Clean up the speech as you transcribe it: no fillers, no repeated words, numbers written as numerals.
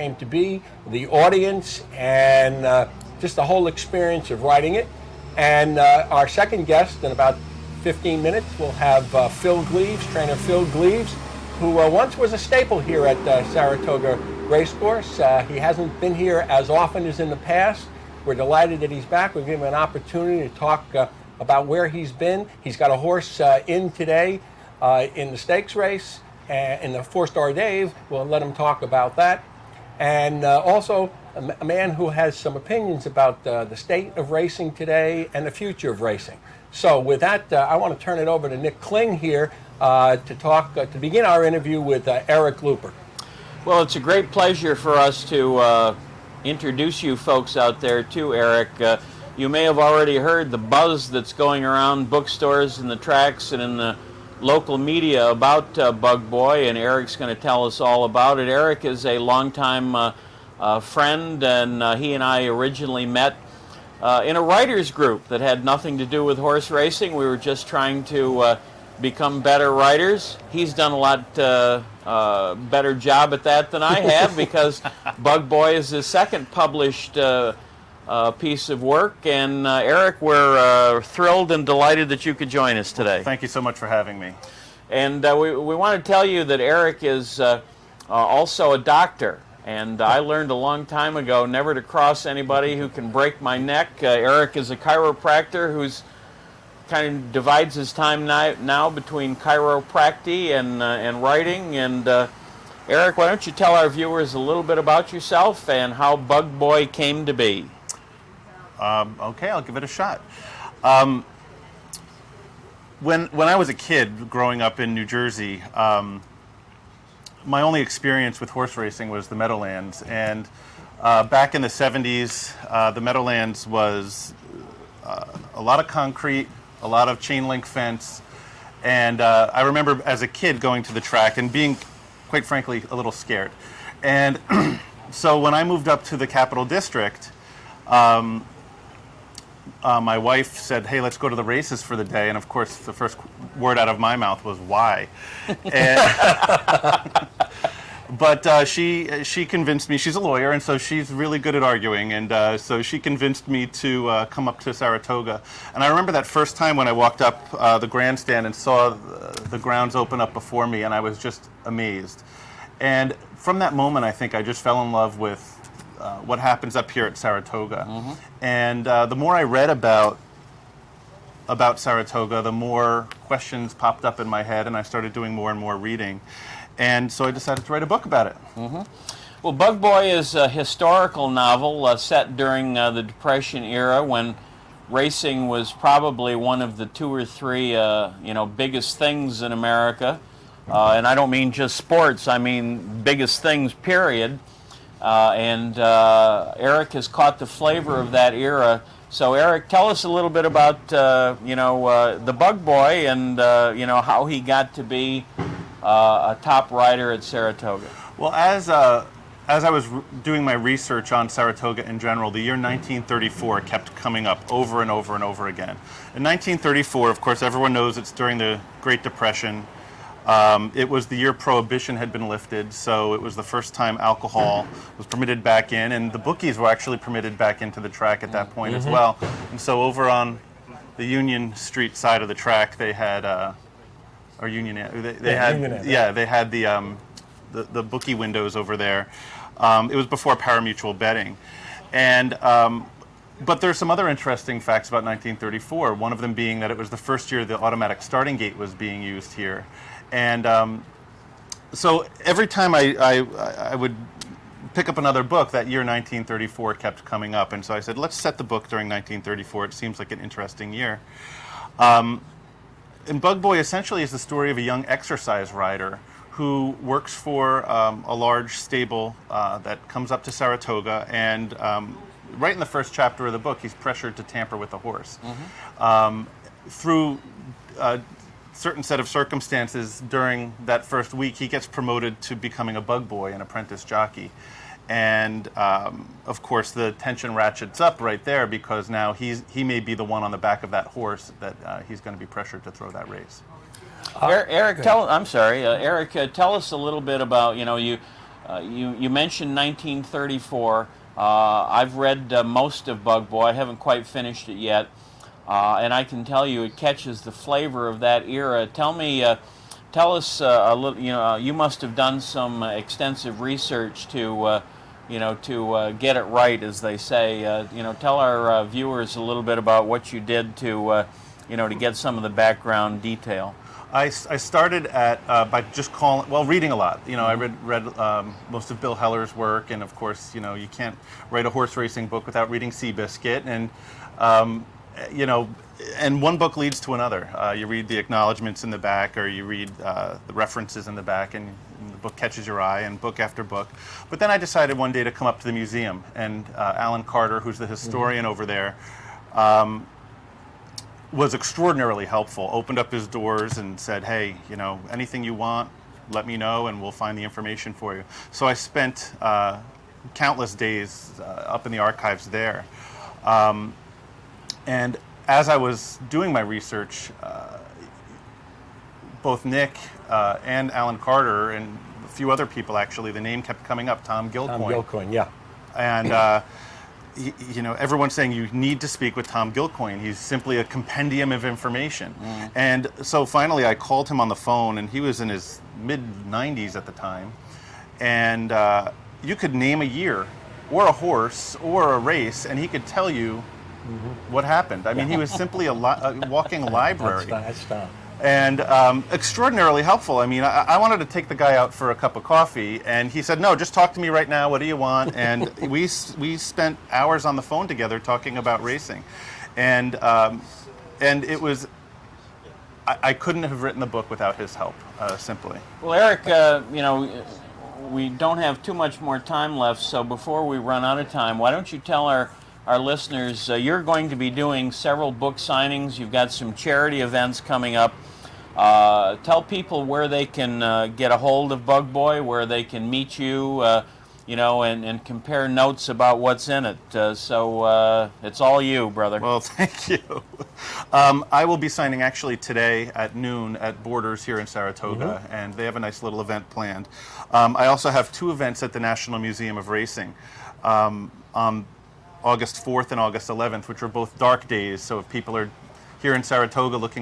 came to be, the audience, and just the whole experience of writing it. And our second guest, in about 15 minutes, we'll have Phil Gleaves, trainer Phil Gleaves, who once was a staple here at Saratoga Racecourse. He hasn't been here as often as in the past. We're delighted that he's back. We'll give him an opportunity to talk about where he's been. He's got a horse in today in the stakes race, in the 4-Star Dave. We'll let him talk about that. And also a man who has some opinions about the state of racing today and the future of racing. So with that, I want to turn it over to Nick Kling here to talk to begin our interview with Eric Luper. Well, it's a great pleasure for us to introduce you folks out there to Eric. You may have already heard the buzz that's going around bookstores and the tracks and in the local media about Bug Boy, and Eric's going to tell us all about it. Eric is a longtime friend, and he and I originally met in a writers group that had nothing to do with horse racing. We were just trying to become better writers. He's done a lot better job at that than I have because Bug Boy is his second published piece of work. And Eric, we're thrilled and delighted that you could join us today. Thank you so much for having me. And we want to tell you that Eric is also a doctor. And I learned a long time ago never to cross anybody who can break my neck. Eric is a chiropractor who's kind of divides his time now between chiropractic and writing. And Eric, why don't you tell our viewers a little bit about yourself and how Bug Boy came to be? Okay, I'll give it a shot. When I was a kid growing up in New Jersey, my only experience with horse racing was the Meadowlands. And back in the 70s, the Meadowlands was a lot of concrete, a lot of chain link fence. And I remember as a kid going to the track and being, quite frankly, a little scared. And so when I moved up to the Capital District, my wife said, "Hey, let's go to the races for the day." And of course, the first word out of my mouth was, "Why?" But she convinced me. She's a lawyer, and so she's really good at arguing. And so she convinced me to come up to Saratoga. And I remember that first time when I walked up the grandstand and saw the grounds open up before me, and I was just amazed. And from that moment, I think I just fell in love with what happens up here at Saratoga. Mm-hmm. And the more I read about Saratoga, the more questions popped up in my head, and I started doing more and more reading. And so I decided to write a book about it. Mm-hmm. Well, Bug Boy is a historical novel set during the Depression era when racing was probably one of the 2 or 3 biggest things in America. And I don't mean just sports, I mean biggest things, period. And Eric has caught the flavor of that era. So Eric, tell us a little bit about the Bug Boy and how he got to be a top rider at Saratoga. Well, as I was doing my research on Saratoga in general, the year 1934 kept coming up over and over and over again. In 1934, of course, everyone knows it's during the Great Depression. It was the year Prohibition had been lifted, so it was the first time alcohol was permitted back in, and the bookies were actually permitted back into the track at that point as well. And so over on the Union Street side of the track, they had, or Union, they had the bookie windows over there. It was before pari-mutuel betting, and but there's some other interesting facts about 1934. One of them being that it was the first year the automatic starting gate was being used here. And so every time I would pick up another book, that year 1934 kept coming up. And so I said, let's set the book during 1934. It seems like an interesting year. And Bug Boy essentially is the story of a young exercise rider who works for a large stable that comes up to Saratoga. And right in the first chapter of the book, he's pressured to tamper with a horse. Mm-hmm. Through certain set of circumstances during that first week, he gets promoted to becoming a Bug Boy, an apprentice jockey. And of course, the tension ratchets up right there because now he may be the one on the back of that horse that he's going to be pressured to throw that race. Eric, tell us a little bit about, you You mentioned 1934. I've read most of Bug Boy. I haven't quite finished it yet, and I can tell you it catches the flavor of that era. Tell us a little. You must have done some extensive research to, get it right, as they say. Tell our viewers a little bit about what you did to, to get some of the background detail. I started by just reading a lot. I read most of Bill Heller's work, and of course, you can't write a horse racing book without reading Seabiscuit, and and one book leads to another. You read the acknowledgments in the back, or you read the references in the back, and the book catches your eye, and book after book. But then I decided one day to come up to the museum, and Alan Carter, who's the historian over there, was extraordinarily helpful, opened up his doors and said, hey, anything you want, let me know and we'll find the information for you. So I spent countless days up in the archives there. And as I was doing my research, both Nick and Alan Carter and a few other people, actually, the name kept coming up, Tom Gilcoin. Tom Gilcoin, yeah. And everyone's saying you need to speak with Tom Gilcoin. He's simply a compendium of information. And so finally I called him on the phone, and he was in his mid-90s at the time. And you could name a year or a horse or a race, and he could tell you what happened. I mean, he was simply a walking library. That's Tom. And extraordinarily helpful. I mean, I wanted to take the guy out for a cup of coffee, and he said, no, just talk to me right now. What do you want? And we spent hours on the phone together talking about racing. And it was, I couldn't have written the book without his help, simply. Well, Eric, we don't have too much more time left, so before we run out of time, why don't you tell our listeners, you're going to be doing several book signings. You've got some charity events coming up. Tell people where they can get a hold of Bug Boy, where they can meet you, and compare notes about what's in it. So it's all you, brother. Well, thank you. I will be signing actually today at noon at Borders here in Saratoga, and they have a nice little event planned. I also have two events at the National Museum of Racing. On August 4th and August 11th, which are both dark days, so if people are here in Saratoga looking